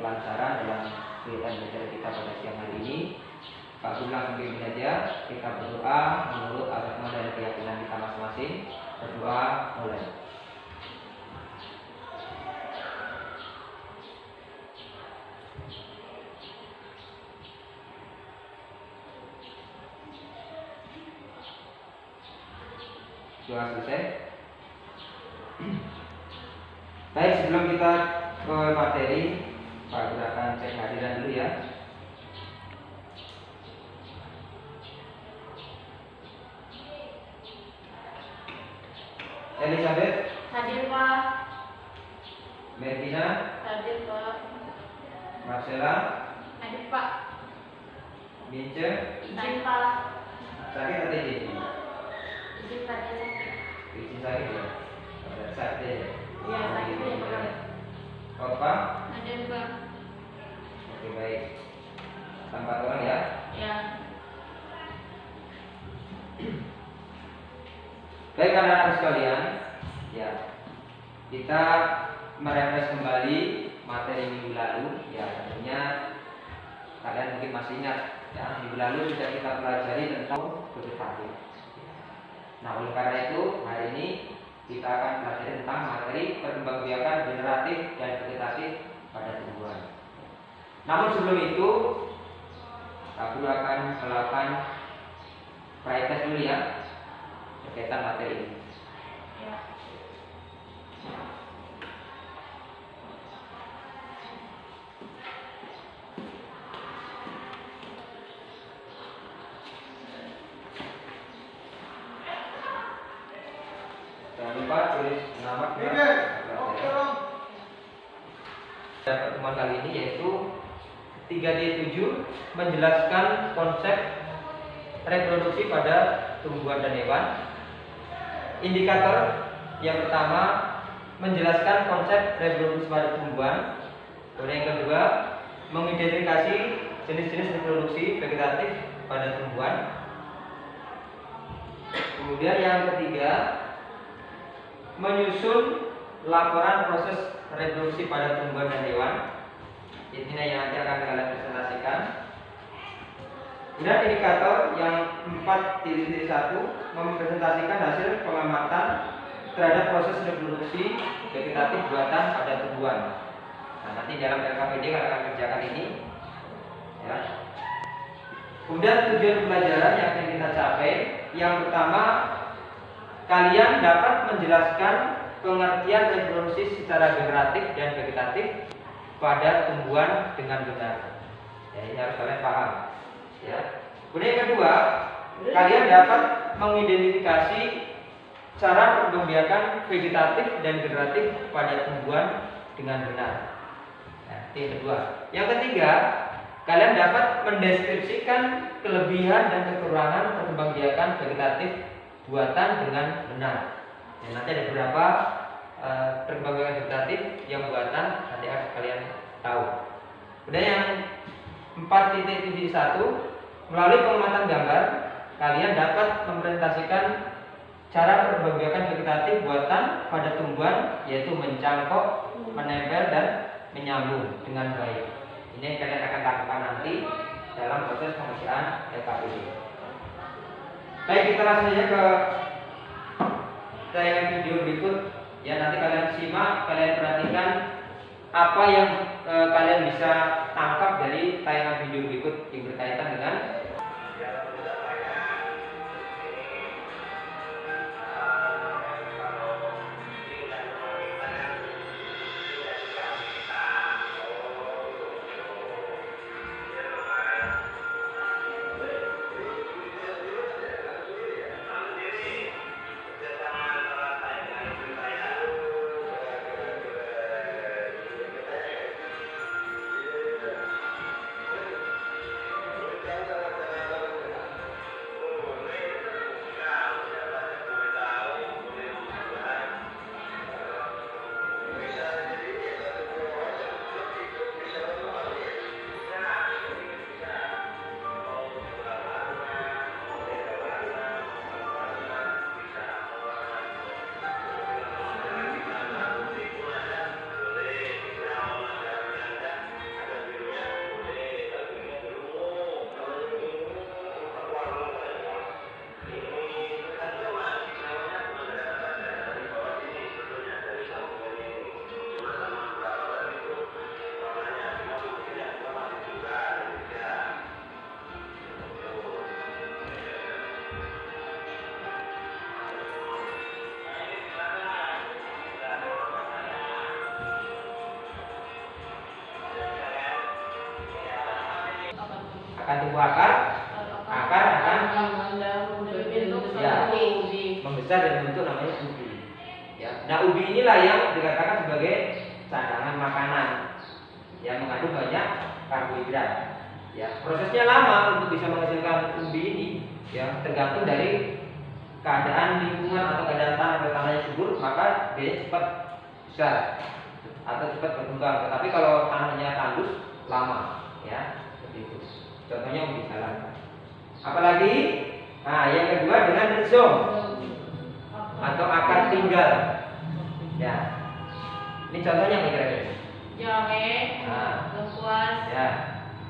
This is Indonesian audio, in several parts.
kelancaran dalam kegiatan belajar kita pada siang hari ini. Pak Guru langsung pimpin saja. Kita berdoa menurut agama dan keyakinan kita masing-masing. Berdoa mulai. Doa selesai. Baik, sebelum kita ke materi, Pak Guru akan cek hadiran dulu ya. Elizabeth. Hadir Pak. Mervina. Hadir Pak. Marcella. Hadir Pak. Mince. Izin Pak. Sakit atau izin? Izin saja sakit. Izin sakit ya? Sakit ya? Iya sakit ya Pak. Bapak? Hadir Pak. Oke baik. Tambah orang ya? Ya. Baik anak-anak sekalian, ya kita merefresh kembali materi minggu lalu. Ya tentunya kalian mungkin masih ingat ya, minggu lalu sudah kita pelajari tentang vegetatif. Nah oleh karena itu hari ini kita akan pelajari tentang materi perkembangbiakan generatif dan vegetatif pada tumbuhan. Namun sebelum itu aku akan melakukan praktek dulu ya berkaitan materi ini. Ya. Jangan lupa tulis nama kita. Dan pertemuan kali ini yaitu 3D7 menjelaskan konsep reproduksi pada tumbuhan dan hewan. Indikator yang pertama menjelaskan konsep reproduksi pada tumbuhan. Kemudian yang kedua mengidentifikasi jenis-jenis reproduksi vegetatif pada tumbuhan. Kemudian yang ketiga menyusun laporan proses reproduksi pada tumbuhan dan hewan. Ini yang nanti akan kalian presentasikan. Kemudian indikator yang 4.1 mempresentasikan hasil pengamatan terhadap proses reproduksi vegetatif buatan pada tumbuhan. Nah, nanti dalam LKPD kalian akan kerjakan ini. Ya. Kemudian tujuan pelajaran yang akan kita capai, yang pertama kalian dapat menjelaskan pengertian reproduksi secara generatif dan vegetatif pada tumbuhan dengan benar. Ya, ini harus kalian paham. Ya. Kemudian yang kedua, kalian dapat mengidentifikasi cara perkembangbiakan vegetatif dan generatif pada tumbuhan dengan benar. Nah, itu yang kedua. Yang ketiga, kalian dapat mendeskripsikan kelebihan dan kekurangan perkembangbiakan vegetatif buatan dengan benar. Ya, nanti ada beberapa perkembangbiakan vegetatif yang buatan nanti harus kalian tahu. Kemudian yang 4.71 melalui pengamatan gambar kalian dapat mempresentasikan cara perkembangbiakan vegetatif buatan pada tumbuhan, yaitu mencangkok, menempel dan menyambung dengan baik. Ini yang kalian akan lakukan nanti dalam proses pengujian LKPD. Baik, kita langsung saja ke tayangan video berikut. Ya, nanti kalian simak, kalian perhatikan apa yang kalian bisa tangkap dari tayangan video berikut yang berkaitan dengan akan tumbuh akar, akar akan membesar dan membentuk namanya ubi. Ya. Nah, ubi inilah yang dikatakan sebagai cadangan makanan yang mengandung banyak karbohidrat. Ya, prosesnya lama untuk bisa menghasilkan ubi ini, ya tergantung dari keadaan lingkungan atau keadaan tanah. Kalau tanahnya subur, maka dia cepat besar atau cepat berkembang. Tetapi kalau tanahnya tandus, lama, ya seperti itu. Contohnya ubi jalan. Apalagi, nah yang kedua dengan rhizom atau akar tinggal. Ya, ini contohnya kira-kira. Jahe, Nah, lengkuas, ya,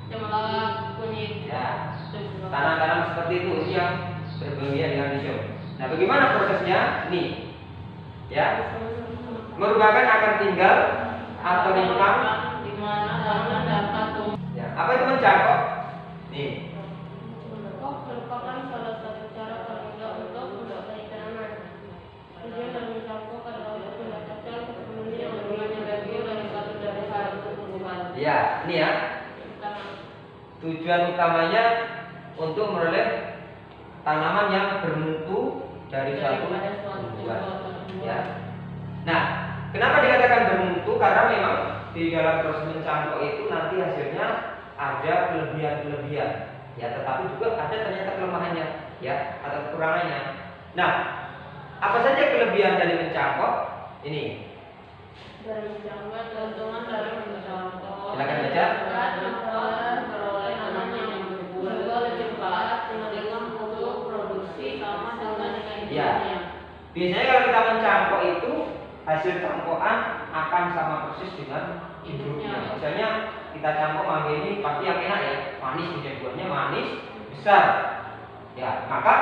cemplak, kunyit. ya. Tanam-tanam seperti itu ini yang berbahaya dengan rhizom. Nah, bagaimana prosesnya? Ini, ya, merupakan akar tinggal atau lingkang. di mana tanaman dapat tumbuh. Ya, apa itu mencangkok? Nih, Merupakan salah satu cara paling mudah untuk mendapatkan tanaman. Tujuan dari mencangkok adalah untuk mendapatkan ketemuan yang lebih lagi dari satu tumbuhan. ya, ini ya. Tujuan utamanya untuk meroleh tanaman yang bermutu dari satu tumbuhan. Ya. Nah, kenapa dikatakan bermutu? Karena memang di dalam proses mencangkok itu nanti hasilnya ada kelebihan-kelebihan. Ya, tetapi juga ada ternyata kelemahannya, ya, atau kekurangannya. Nah, apa saja kelebihan dari mencangkok? Ini. Dari mencangkok, keuntungan dari mencangkok. Silakan baca. Beroleh tanaman yang berbuah lebih cepat dengan mutu produksi sama dengan Ya. Biasanya kalau kita mencangkok itu hasil cangkokan akan sama persis dengan induknya. Misalnya kita cangkok mangga ini pasti yang enak ya, manis, buahnya manis, besar. Ya, maka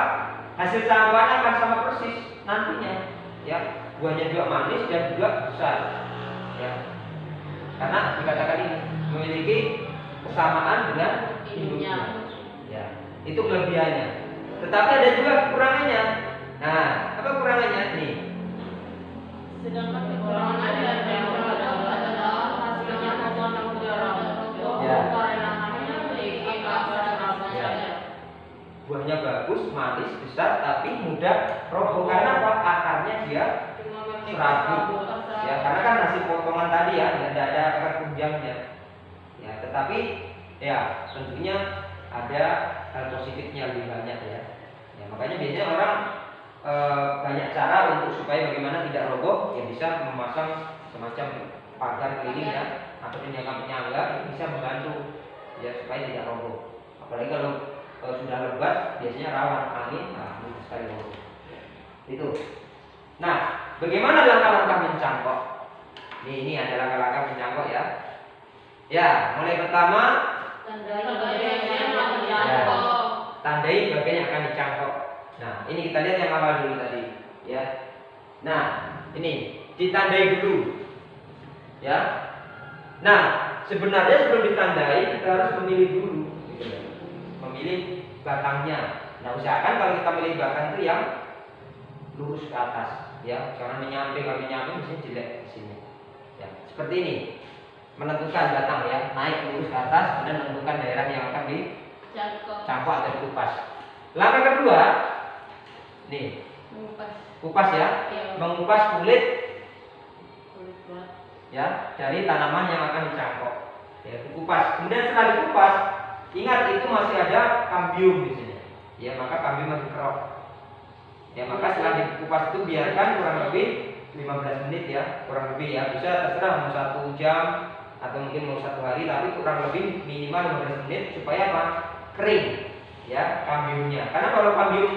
hasil cangkokan akan sama persis nantinya. Ya, buahnya juga manis dan juga besar. Ya, karena dikatakan ini memiliki kesamaan dengan induknya. Ya, itu kelebihannya. Tetapi ada juga kekurangannya. Nah, apa kekurangannya nih? Sedangkan kekurangan dari mencangkok adalah hasilnya mengandung udara. Ya. Karena hanya memiliki akar saja. Buahnya bagus, manis, besar, tapi mudah roboh karena apa? Akarnya dia serabut. Ya, karena kan nasi potongan tadi ya, tidak ada akar tunjangnya. Ya, tetapi ya tentunya ada hal positifnya lebih banyak ya. Ya, makanya biasanya orang banyak cara untuk supaya bagaimana tidak roboh, ya bisa memasang semacam pagar keliling ya, atau penyangga-penyangga itu bisa membantu ya supaya tidak roboh. Apalagi kalau sudah lebat biasanya rawan angin, nah mudah sekali roboh. Itu. Nah, bagaimana langkah-langkah mencangkok? Ini ada langkah-langkah mencangkok ya. Ya, mulai pertama tandai bagian yang akan dicangkok. Nah, ini kita lihat yang awal dulu tadi, ya. Nah, ini ditandai dulu, ya. Nah, sebenarnya sebelum ditandai kita harus memilih dulu, gitu. Memilih batangnya. Nah, usahakan kalau kita milih batang itu yang lurus ke atas, ya. Jangan menyamping, kalau menyamping mesti jelek di sini. Ya, seperti ini. Menentukan batang ya, naik lurus ke atas, kemudian menentukan daerah yang akan dicangkok atau dikupas. Langkah kedua, nih, kupas ya, mengupas kulit ya dari tanaman yang akan dicangkok. Ya, dikupas. Kemudian setelah dikupas, ingat itu masih ada kambium di sini. Ya, maka kambium masih kerok. Ya, maka setelah dikupas itu biarkan kurang lebih 15 menit ya, kurang lebih ya. Bisa terserah mau 1 jam atau mungkin mau 1 hari, tapi kurang lebih minimal 15 menit supaya apa? Kering ya kambiumnya. Karena kalau kambium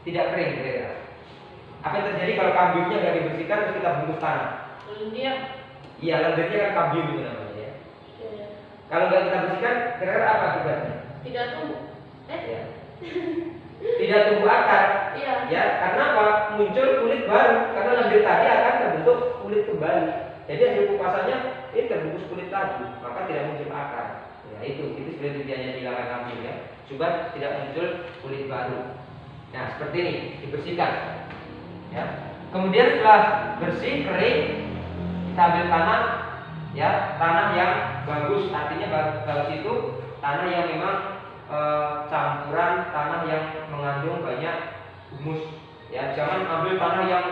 tidak kering, apa yang terjadi kalau kambiumnya nggak dibersihkan terus kita bungkus tanah? Lendir. Iya, lendirnya kan kambium itu namanya ya. Kalau nggak kita bersihkan, kira-kira apa akibatnya? Tidak tumbuh. Ya. Tidak tumbuh akar. Iya. Ya, karena apa? Muncul kulit baru. Karena lendir tadi akan terbentuk kulit kembali. Jadi hasil kupasannya ini terbungkus kulit lagi, maka tidak muncul akar. Ya, itu sebenarnya tujuannya dilakukan kambium ya, supaya tidak muncul kulit baru. Nah, seperti ini dibersihkan. Ya. Kemudian setelah bersih, kering, kita ambil tanah, ya tanah yang bagus, artinya bagus itu tanah yang memang campuran tanah yang mengandung banyak humus. Ya, jangan ambil tanah yang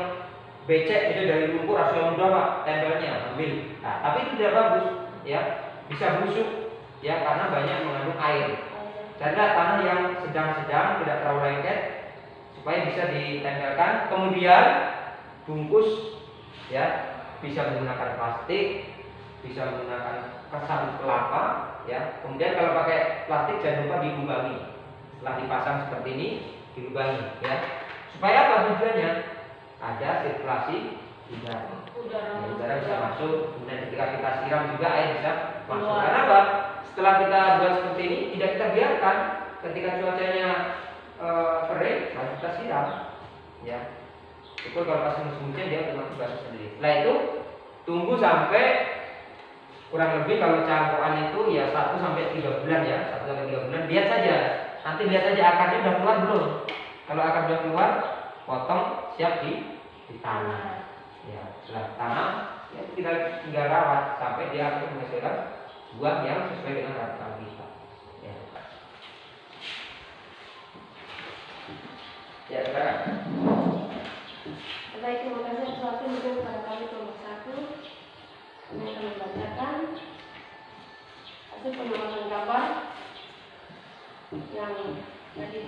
becek itu dari lumpur asal mudah Pak, tempelnya ambil. Nah, tapi itu tidak bagus, ya. Bisa busuk, ya, karena banyak mengandung air. Carilah tanah yang sedang-sedang, tidak terlalu lengket, supaya bisa ditempelkan. Kemudian bungkus, ya, bisa menggunakan plastik, bisa menggunakan kesan kelapa, ya. Kemudian kalau pakai plastik jangan lupa dilubangi. Setelah dipasang seperti ini, dilubangi, ya. Supaya apa tujuannya? Ada sirkulasi udara. Udara bisa masuk. Kemudian ketika kita siram juga air bisa masuk. Karena apa? Setelah kita buat seperti ini, tidak kita biarkan. Ketika cuacanya kering, lalu kita siram, ya. Itu kalau pas musim hujan dia otomatis basah sendiri. Setelah itu tunggu sampai kurang lebih kalau campuran itu ya 1 sampai 3 bulan, ya. 1 sampai 3 bulan. Lihat saja. Nanti lihat saja akarnya udah keluar belum. Kalau akar udah keluar, potong, siap ditanam. Ya, setelah tanam, ya tinggal rawat sampai dia akan menghasilkan buah yang sesuai dengan harapan kita. Ya. Ya, sekarang. Baik, terima kasih atas waktu yang kepada kami kelompok 1. Kami akan membacakan hasil pengamatan gambar yang tadi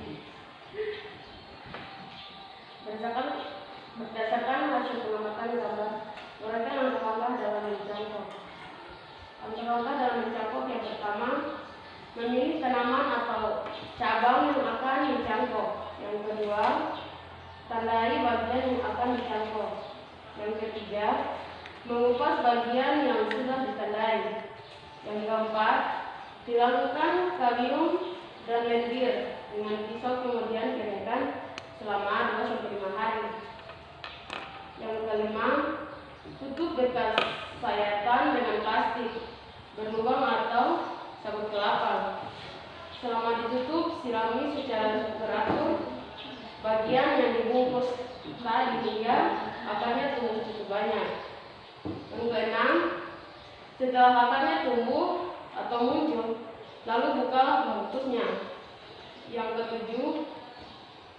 berdasarkan hasil pengamatan gambar uraikan langkah-langkah dalam menjangkau. Langkah-langkah dalam menjangkau yang pertama, memilih tanaman atau cabang yang akan dijangkau. Yang kedua, tandai bagian yang akan dijangkau. Yang ketiga, mengupas bagian yang sudah ditandai. Yang keempat, dilakukan kalium dan lendir dengan pisau, kemudian keringkan selama 2-5 hari. Yang kelima, tutup bekas sayatan dengan plastik berlubang atau sabut kelapa. Selama ditutup, sirami secara teratur bagian yang dibungkus tadi hingga akarnya tumbuh cukup banyak. Yang keenam, setelah akarnya tumbuh atau muncul, lalu bukalah pembungkusnya. Yang ketujuh,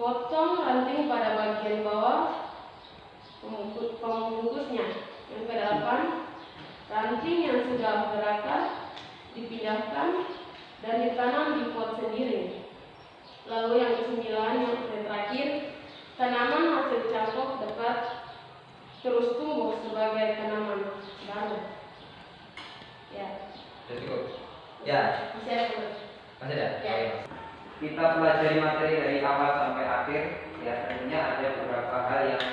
potong ranting pada bagian bawah pembungkusnya. Yang kedelapan, ranting yang sudah berakar dipindahkan dan ditanam di pot sendiri. Lalu yang kesembilan, yang terakhir, tanaman hasil cangkok dapat terus tumbuh sebagai tanaman baru. Ya. Sudah cukup. Ya. Masih ada? Ya. Kita pelajari materi dari awal sampai akhir. Ya, tentunya ada beberapa hal yang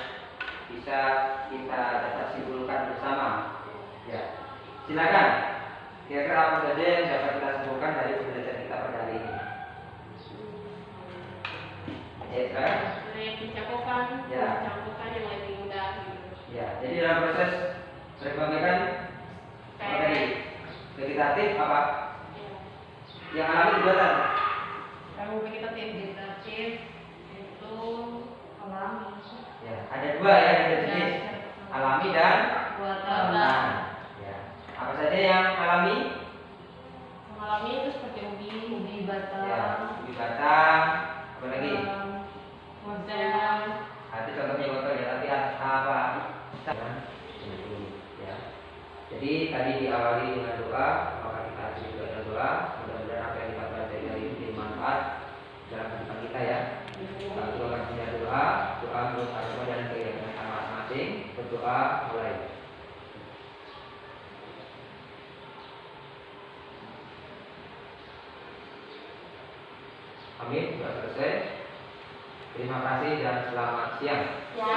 bisa kita dapat simpulkan bersama. Ya. Silakan. Kira-kira apa saja yang dapat kita simpulkan dari pembelajaran kita pada hari ini? Ya, sekarang. Pencangkokan, Ya. pencangkokan yang lebih mudah. Ya, jadi dalam proses berbagai materi vegetatif apa? Ya. Yang alami buatan. Kalau vegetatif itu alami. Ya, ada dua ya, ada jenis alami dan Buatan. Ya. Apa saja yang alami? Yang alami itu seperti ubi batang. Ya, ubi batang. Apa lagi? Model. Nanti contohnya botol ya, tapi apa? Ya. Jadi tadi diawali dengan doa, maka kita akhiri juga dengan doa. Mudah-mudahan apa yang kita pelajari hari ini bermanfaat dalam kehidupan kita ya. Kita akan punya doa menurut agama dan keyakinan kita masing-masing. Berdoa mulai. Amin, sudah selesai. Terima kasih dan selamat siang. Ya.